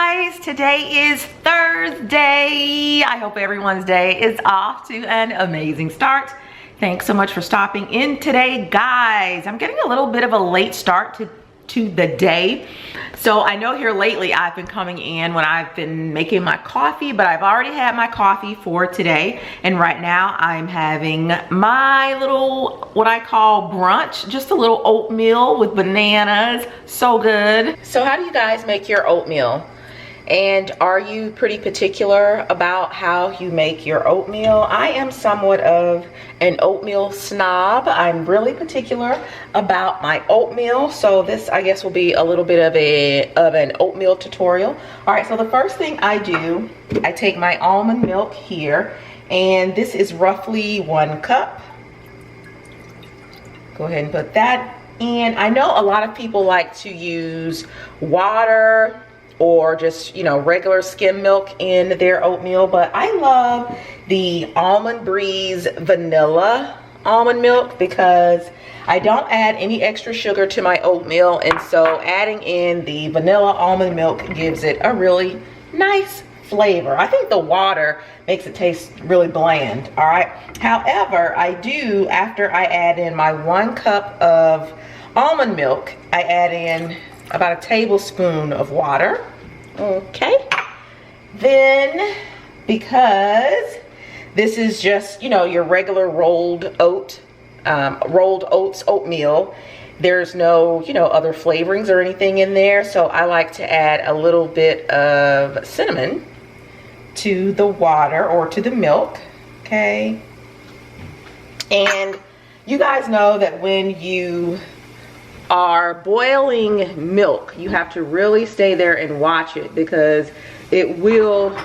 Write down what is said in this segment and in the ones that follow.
guys, today is Thursday. I hope everyone's day is off to an amazing start. Thanks so much for stopping in today, guys. I'm getting a little bit of a late start to the day. So I know here lately I've been coming in when I've been making my coffee, but I've already had my coffee for today. And right now I'm having my little, what I call brunch, just a little oatmeal with bananas. So good. So how do you guys make your oatmeal? And are you pretty particular about how you make your oatmeal? I am somewhat of an oatmeal snob. I'm really particular about my oatmeal. So this, I guess, will be a little bit of an oatmeal tutorial. All right, so the first thing I do, I take my almond milk here, and this is roughly 1 cup. Go ahead and put that in. I know a lot of people like to use water or just, you know, regular skim milk in their oatmeal, but I love the Almond Breeze vanilla almond milk because I don't add any extra sugar to my oatmeal, and so adding in the vanilla almond milk gives it a really nice flavor. I think the water makes it taste really bland. All right, however, I do, after I add in my 1 cup of almond milk, I add in about a tablespoon of water. Okay, then because this is just, you know, your regular rolled oats oatmeal, there's no, you know, other flavorings or anything in there, so I like to add a little bit of cinnamon to the water or to the milk. Okay, and you guys know that when you are boiling milk, you have to really stay there and watch it because it will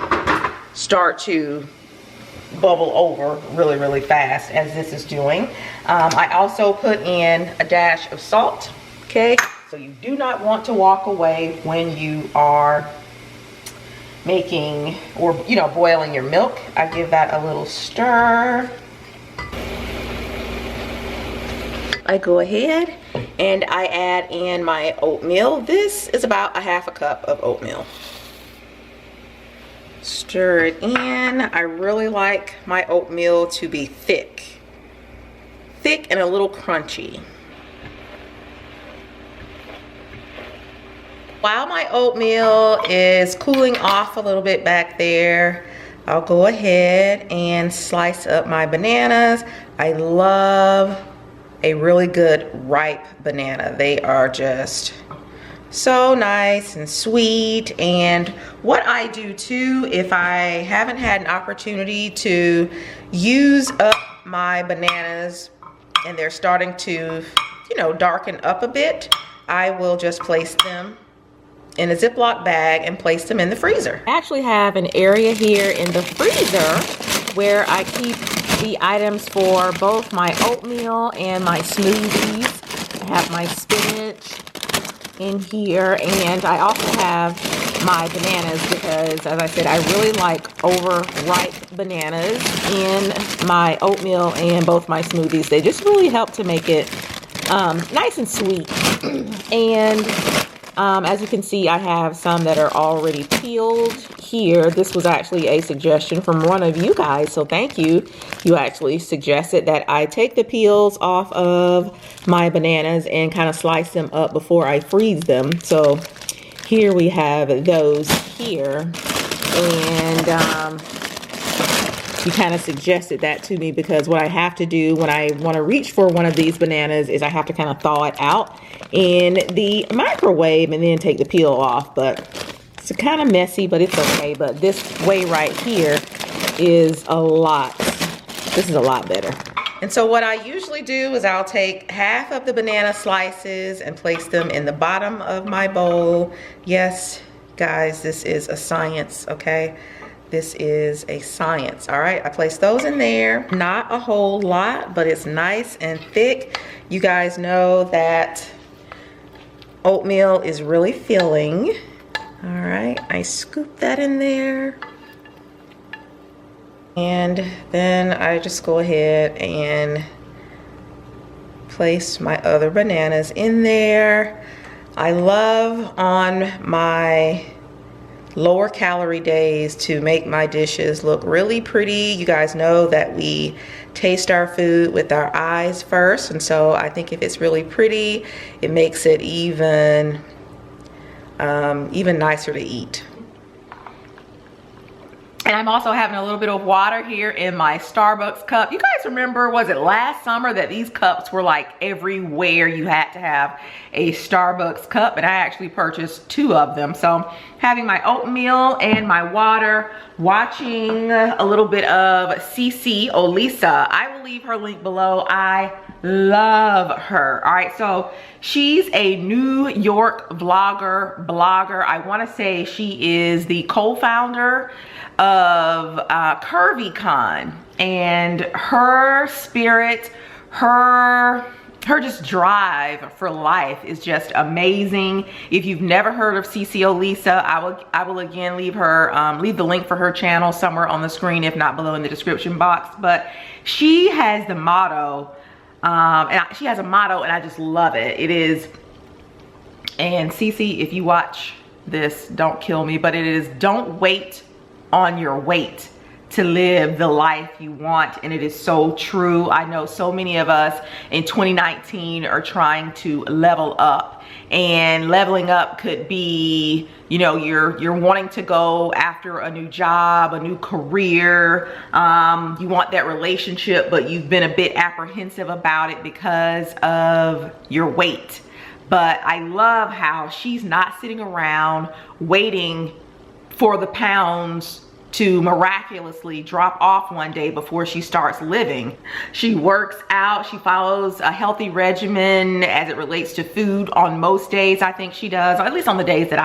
start to bubble over really fast, as this is doing. I also put in a dash of salt. Okay, so you do not want to walk away when you are making, or, you know, boiling your milk. I give that a little stir. I go ahead and I add in my oatmeal. This is about a 1/2 cup of oatmeal. Stir it in. I really like my oatmeal to be thick and a little crunchy. While my oatmeal is cooling off a little bit back there, I'll go ahead and slice up my bananas. I love a really good ripe banana. They are just so nice and sweet. And what I do too, if I haven't had an opportunity to use up my bananas and they're starting to, you know, darken up a bit, I will just place them in a Ziploc bag and place them in the freezer. I actually have an area here in the freezer where I keep the items for both my oatmeal and my smoothies. I have my spinach in here, and I also have my bananas because, as I said, I really like overripe bananas in my oatmeal and both my smoothies. They just really help to make it nice and sweet. And as you can see, I have some that are already peeled here. This was actually a suggestion from one of you guys, so thank you. You actually suggested that I take the peels off of my bananas and kind of slice them up before I freeze them. So here we have those here, and you kind of suggested that to me because what I have to do when I want to reach for one of these bananas is I have to kind of thaw it out in the microwave and then take the peel off. But it's kind of messy, but it's okay. But this way right here is a lot. This is a lot better. And so what I usually do is I'll take 1/2 of the banana slices and place them in the bottom of my bowl. Yes, guys, this is a science, okay? This is a science. All right, I place those in there. Not a whole lot, but it's nice and thick. You guys know that oatmeal is really filling. All right, I scoop that in there. And then I just go ahead and place my other bananas in there. I love on my lower calorie days to make my dishes look really pretty. You guys know that we taste our food with our eyes first, and so I think if it's really pretty, it makes it even nicer to eat. And I'm also having a little bit of water here in my Starbucks cup. You guys remember, was it last summer that these cups were like everywhere? You had to have a Starbucks cup, and I actually purchased 2 of them. So having my oatmeal and my water, watching a little bit of CC Olisa. I will leave her link below. I love her. All right, so she's a New York blogger. I want to say she is the co-founder of CurvyCon, and her spirit, her just drive for life is just amazing. If you've never heard of CC Olisa, I will again leave her leave the link for her channel somewhere on the screen, if not below in the description box. But she has the motto, she has a motto, and I just love it. It is, and CC, if you watch this, don't kill me, but it is, don't wait on your weight to live the life you want. And it is so true. I know so many of us in 2019 are trying to level up, and leveling up could be, you know, you're wanting to go after a new job, a new career, you want that relationship, but you've been a bit apprehensive about it because of your weight. But I love how she's not sitting around waiting for the pounds to miraculously drop off one day before she starts living. She works out, she follows a healthy regimen as it relates to food on most days. I think she does, or at least on the days that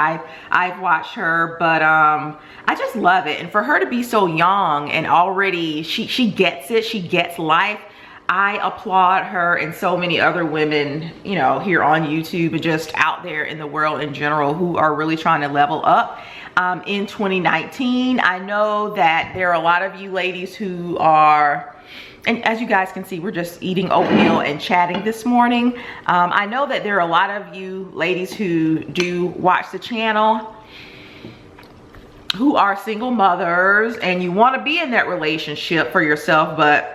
I've watched her. But I just love it. And for her to be so young and already she gets it, she gets life. I applaud her and so many other women, you know, here on YouTube and just out there in the world in general who are really trying to level up in 2019. I know that there are a lot of you ladies who are, and as you guys can see, we're just eating oatmeal and chatting this morning. I know that there are a lot of you ladies who do watch the channel who are single mothers, and you want to be in that relationship for yourself, but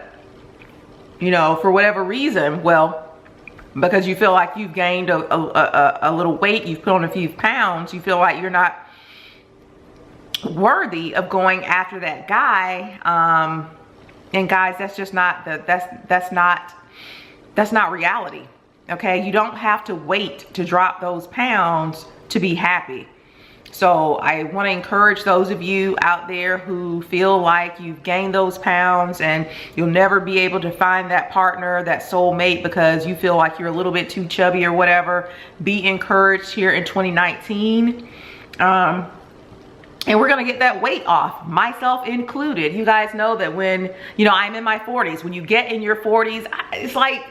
you know, for whatever reason, well, because you feel like you've gained a little weight, you've put on a few pounds, you feel like you're not worthy of going after that guy. And guys, that's just not that's not reality. Okay, you don't have to wait to drop those pounds to be happy. So I want to encourage those of you out there who feel like you've gained those pounds and you'll never be able to find that partner, that soulmate, because you feel like you're a little bit too chubby or whatever. Be encouraged here in 2019. And we're going to get that weight off, myself included. You guys know that when, you know, I'm in my 40s. When you get in your 40s, it's like,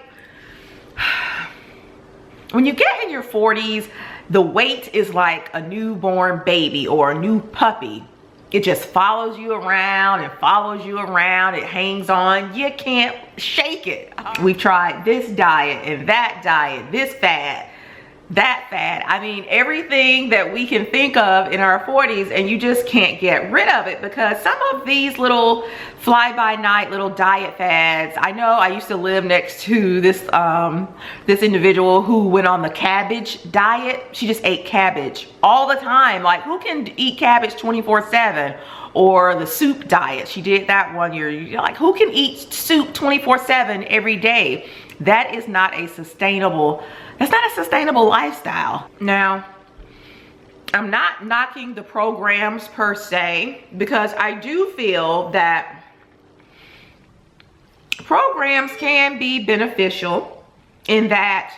when you get in your 40s, the weight is like a newborn baby or a new puppy. It just follows you around and follows you around. It hangs on. You can't shake it. We've tried this diet and that diet, this fad, that fad. I mean, everything that we can think of in our 40s, and you just can't get rid of it because some of these little fly-by-night little diet fads. I know I used to live next to this this individual who went on the cabbage diet. She just ate cabbage all the time. Like, who can eat cabbage 24/7? Or the soup diet. She did that one year. You're like, who can eat soup 24/7 every day? That is not a sustainable, that's not a sustainable lifestyle. Now, I'm not knocking the programs per se, because I do feel that programs can be beneficial in that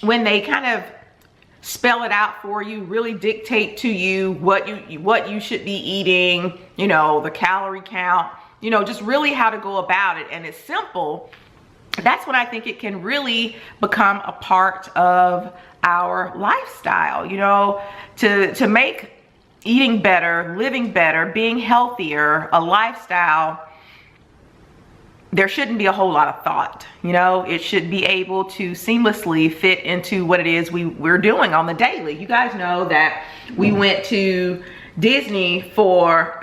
when they kind of spell it out for you, really dictate to you what you should be eating, you know, the calorie count, you know, just really how to go about it. And it's simple. That's when I think it can really become a part of our lifestyle, you know, to make eating better, living better, being healthier, a lifestyle there shouldn't be a whole lot of thought. You know, it should be able to seamlessly fit into what it is we're doing on the daily. You guys know that we went to Disney for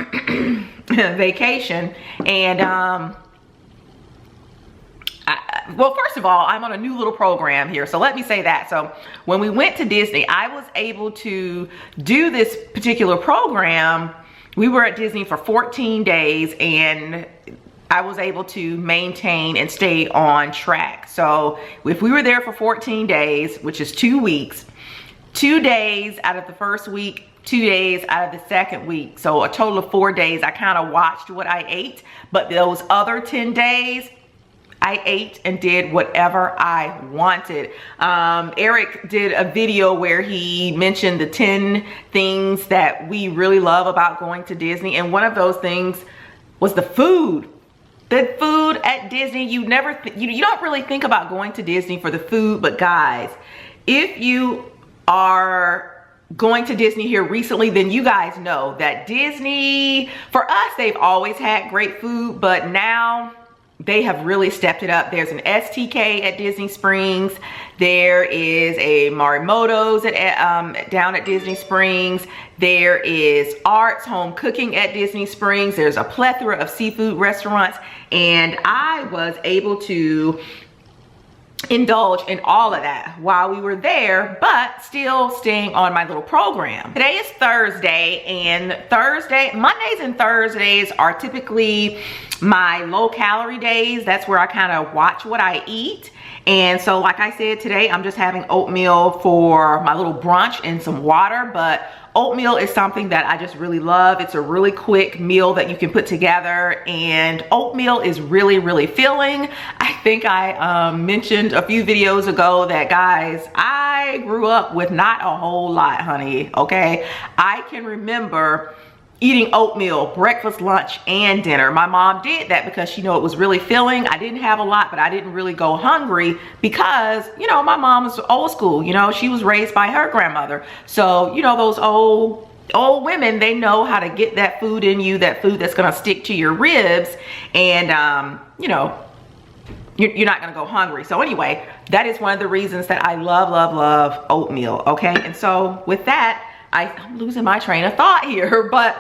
vacation, and well, first of all, I'm on a new little program here, so let me say that. So when we went to Disney, I was able to do this particular program. We were at Disney for 14 days, and I was able to maintain and stay on track. So if we were there for 14 days, which is 2 weeks, 2 days out of the first week, 2 days out of the second week, so a total of 4 days, I kind of watched what I ate. But those other 10 days, I ate and did whatever I wanted. Eric did a video where he mentioned the 10 things that we really love about going to Disney, and one of those things was the food. The food at Disney, you don't really think about going to Disney for the food, but guys, if you are going to Disney here recently, then you guys know that Disney, for us, they've always had great food, but now they have really stepped it up. There's an STK at Disney Springs. There is a Morimoto's down at Disney Springs. There is Arts Home Cooking at Disney Springs. There's a plethora of seafood restaurants, and I was able to indulge in all of that while we were there, but still staying on my little program. Today is Thursday, and Mondays and Thursdays are typically my low calorie days. That's where I kind of watch what I eat. And so like I said, today I'm just having oatmeal for my little brunch and some water, but oatmeal is something that I just really love. It's a really quick meal that you can put together, and oatmeal is really, really filling. I think I mentioned a few videos ago that, guys, I grew up with not a whole lot, honey, okay? I can remember eating oatmeal breakfast, lunch, and dinner. My mom did that because she knew it was really filling. I didn't have a lot, but I didn't really go hungry because, you know, my mom was old school. You know, she was raised by her grandmother. So, you know, those old women, they know how to get that food in you, that food that's gonna stick to your ribs, and you know, you're not gonna go hungry. So anyway, that is one of the reasons that I love oatmeal, okay? And so with that, I'm losing my train of thought here, but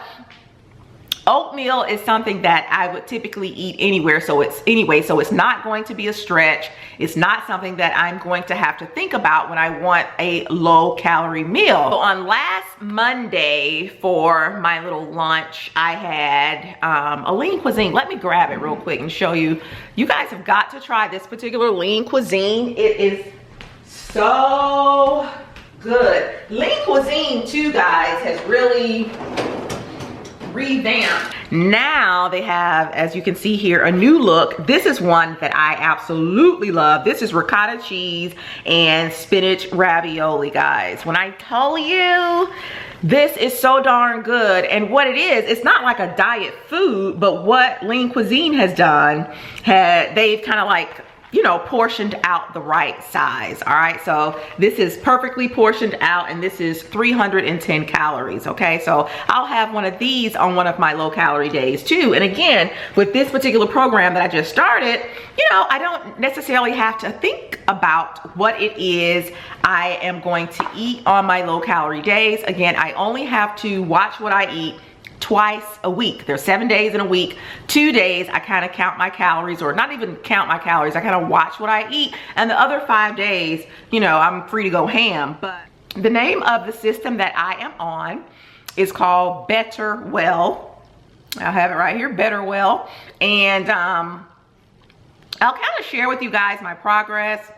oatmeal is something that I would typically eat anywhere. So it's not going to be a stretch. It's not something that I'm going to have to think about when I want a low calorie meal. So on last Monday for my little lunch, I had a lean cuisine. Let me grab it real quick and show you. You guys have got to try this particular lean cuisine. It is so good. Lean cuisine too, guys, has really revamped. Now they have, as you can see here, a new look. This is one that I absolutely love. This is ricotta cheese and spinach ravioli, guys. When I tell you, this is so darn good. And what it is, it's not like a diet food, but what lean cuisine has done, they've kind of like, you know, portioned out the right size. All right, so this is perfectly portioned out, and this is 310 calories. Okay, so I'll have one of these on one of my low calorie days too. And again, with this particular program that I just started, you know, I don't necessarily have to think about what it is I am going to eat on my low calorie days. Again, I only have to watch what I eat twice a week. There's 7 days in a week. 2 days I kind of count my calories, or not even count my calories, I kind of watch what I eat, and the other 5 days, you know, I'm free to go ham. But the name of the system that I am on is called BETTERWELL. I have it right here, BETTERWELL. And I'll kind of share with you guys my progress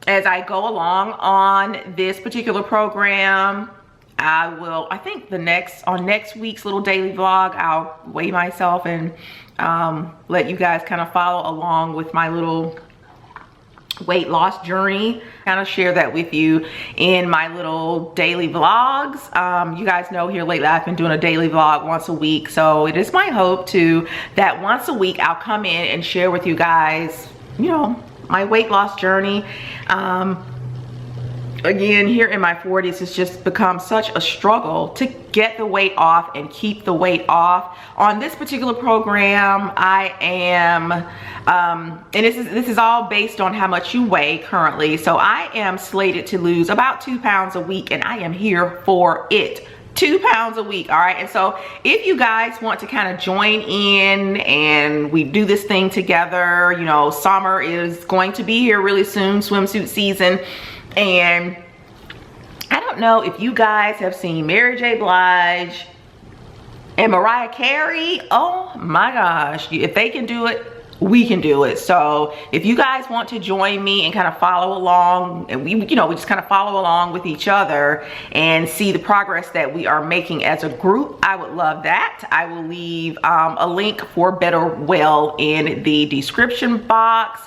as I go along on this particular program. I think on next week's little daily vlog, I'll weigh myself and let you guys kind of follow along with my little weight loss journey. Kind of share that with you in my little daily vlogs. You guys know here lately I've been doing a daily vlog once a week. So it is my hope that once a week I'll come in and share with you guys, you know, my weight loss journey. again, here in my 40s, it's just become such a struggle to get the weight off and keep the weight off. On this particular program, I am, and this is all based on how much you weigh currently. So I am slated to lose about 2 pounds a week, and I am here for it. 2 pounds a week, all right? And so if you guys want to kind of join in and we do this thing together, you know, summer is going to be here really soon, swimsuit season. And I don't know if you guys have seen Mary J. Blige and Mariah Carey. Oh my gosh, if they can do it, we can do it. So if you guys want to join me and kind of follow along, and we just kind of follow along with each other and see the progress that we are making as a group, I would love that. I will leave a link for BETTERWELL in the description box.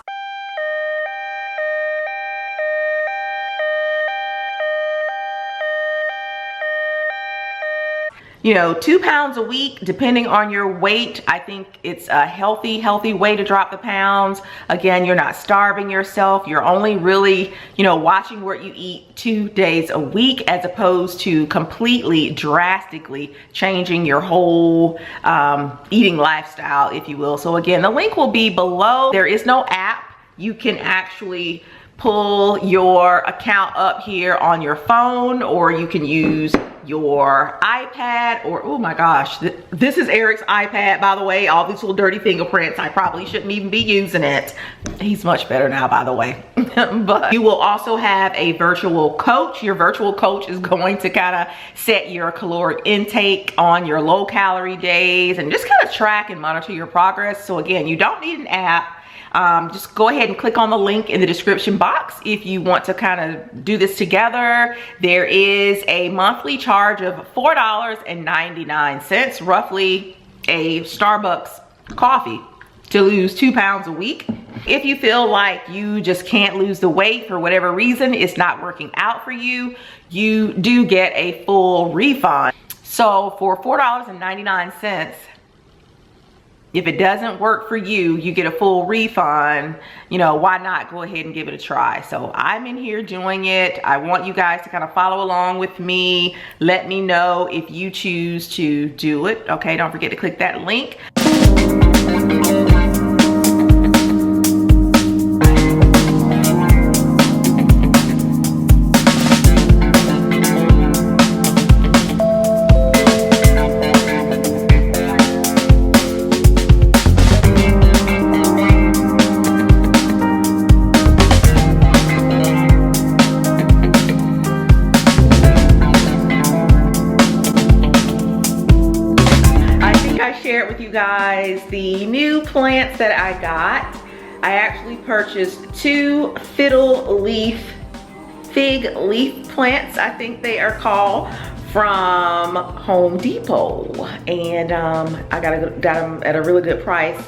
You know, 2 pounds a week, depending on your weight, I think it's a healthy way to drop the pounds. Again, you're not starving yourself. You're only really, you know, watching what you eat 2 days a week, as opposed to completely drastically changing your whole eating lifestyle, if you will. So again, the link will be below. There is no app. You can actually pull your account up here on your phone, or you can use your iPad, or oh my gosh, this is Eric's iPad, by the way. All these little dirty fingerprints, I probably shouldn't even be using it. He's much better now, by the way. But you will also have a virtual coach. Your virtual coach is going to kind of set your caloric intake on your low calorie days and just kind of track and monitor your progress. So again, you don't need an app. Just go ahead and click on the link in the description box if you want to kind of do this together. There is a monthly charge of $4.99, roughly a Starbucks coffee, to lose 2 pounds a week. If you feel like you just can't lose the weight for whatever reason, it's not working out for you, you do get a full refund. So for $4.99, if it doesn't work for you, you get a full refund. You know, why not go ahead and give it a try? So I'm in here doing it. I want you guys to kind of follow along with me. Let me know if you choose to do it. Okay, don't forget to click that link. Share with you guys the new plants that I got. I actually purchased 2 fig leaf plants, I think they are called, from Home Depot, and I got them at a really good price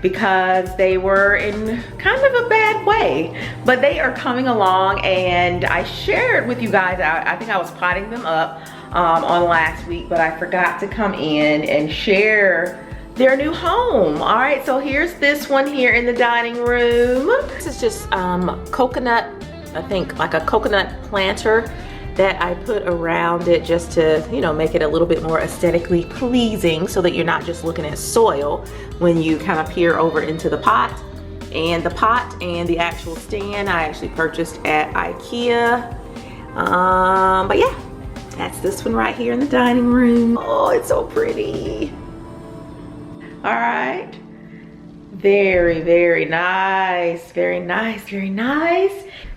because they were in kind of a bad way, but they are coming along. And I shared with you guys, I think I was potting them up on last week, but I forgot to come in and share their new home. All right, so here's this one here in the dining room. This is just coconut, I think like a coconut planter that I put around it just to, you know, make it a little bit more aesthetically pleasing, so that you're not just looking at soil when you kind of peer over into the pot. And the pot and the actual stand I actually purchased at IKEA. But yeah, that's this one right here in the dining room. Oh, it's so pretty. All right, very, very nice, very nice, very nice.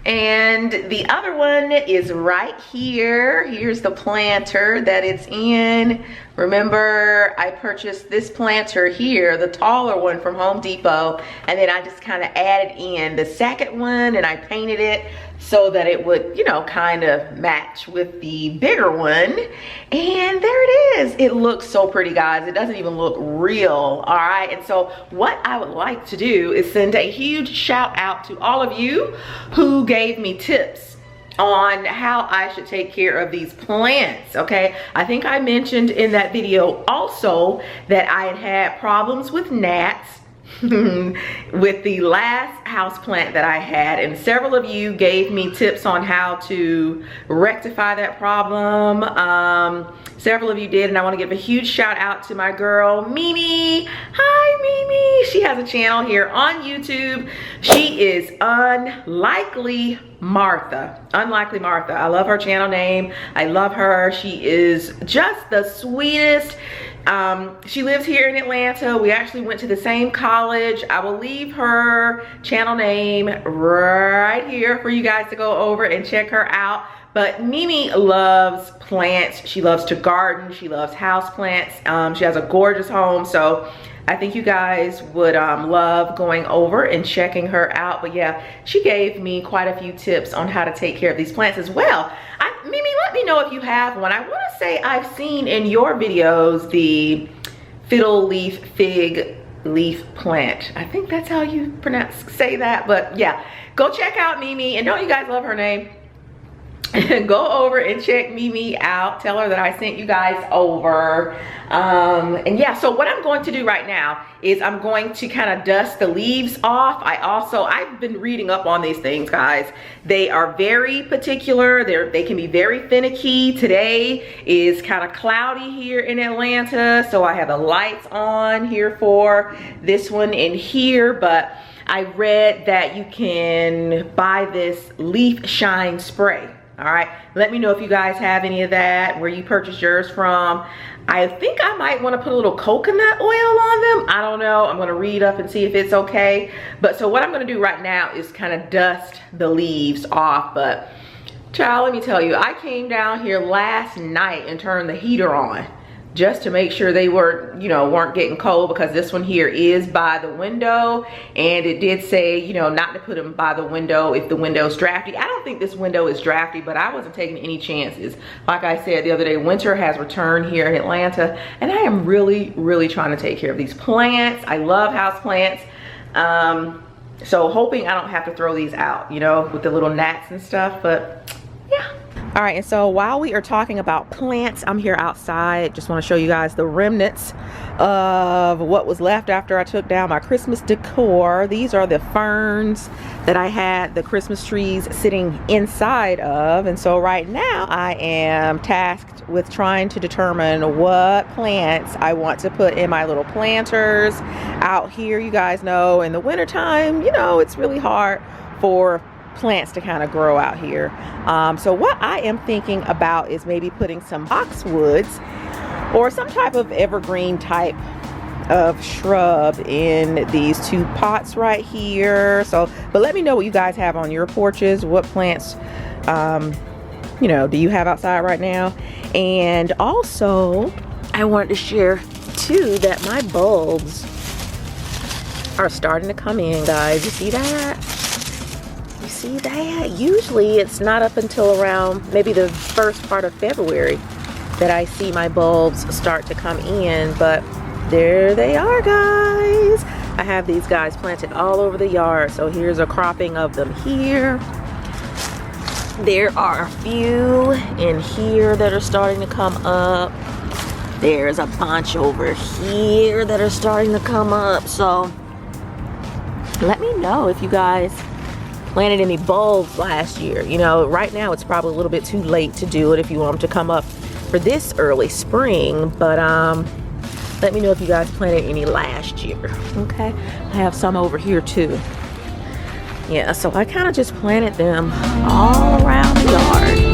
And the other one is right here. Here's the planter that it's in. Remember, I purchased this planter here, the taller one from Home Depot, and then I just kind of added in the second one, and I painted it so that it would, you know, kind of match with the bigger one. And there it is. It looks so pretty, guys. It doesn't even look real, all right? And so what I would like to do is send a huge shout out to all of you who gave me tips on how I should take care of these plants, okay? I think I mentioned in that video also that I had problems with gnats with the last house plant that I had, and several of you gave me tips on how to rectify that problem. Several of you did, and I want to give a huge shout out to my girl Mimi. Hi Mimi. She has a channel here on YouTube. She is Unlikely Martha. Unlikely Martha. I love her channel name. I love her. She is just the sweetest. She lives here in Atlanta. We actually went to the same college. I will leave her channel name right here for you guys to go over and check her out. But Mimi loves plants. She loves to garden. She loves house plants. She has a gorgeous home. So I think you guys would love going over and checking her out. But yeah, she gave me quite a few tips on how to take care of these plants as well. Mimi, let me know if you have one. I want to say I've seen in your videos the fiddle leaf fig leaf plant. I think that's how you say that. But yeah, go check out Mimi. And don't you guys love her name? Go over and check Mimi out. Tell her that I sent you guys over. And yeah, so what I'm going to do right now is I'm going to kind of dust the leaves off. I've been reading up on these things, guys. They are very particular. They can be very finicky. Today is kind of cloudy here in Atlanta, so I have the lights on here for this one in here, but I read that you can buy this leaf shine spray. All right, let me know if you guys have any of that, where you purchased yours from. I think I might want to put a little coconut oil on them. I don't know. I'm going to read up and see if it's okay. But so what I'm going to do right now is kind of dust the leaves off. But child, let me tell you, I came down here last night and turned the heater on just to make sure they were, weren't getting cold, because this one here is by the window, and it did say, not to put them by the window if the window's drafty. I don't think this window is drafty, but I wasn't taking any chances. Like I said the other day, winter has returned here in Atlanta, and I am really, really trying to take care of these plants. I love house plants. So hoping I don't have to throw these out, with the little gnats and stuff, but yeah. All right, and so while we are talking about plants, I'm here outside. Just want to show you guys the remnants of what was left after I took down my Christmas decor. These are the ferns that I had the Christmas trees sitting inside of. And so right now I am tasked with trying to determine what plants I want to put in my little planters out here. You guys know in the wintertime, it's really hard for plants to kind of grow out here. So what I am thinking about is maybe putting some boxwoods or some type of evergreen type of shrub in these two pots right here. So, but let me know what you guys have on your porches. What plants, do you have outside right now? And also, I wanted to share too that my bulbs are starting to come in, guys. You see that? See that? Usually it's not up until around maybe the first part of February that I see my bulbs start to come in, but there they are, guys. I have these guys planted all over the yard, so here's a cropping of them here. There are a few in here that are starting to come up. There's a bunch over here that are starting to come up, so let me know if you guys planted any bulbs last year. Right now it's probably a little bit too late to do it if you want them to come up for this early spring, but let me know if you guys planted any last year. Okay, I have some over here too. Yeah, so I kind of just planted them all around the yard.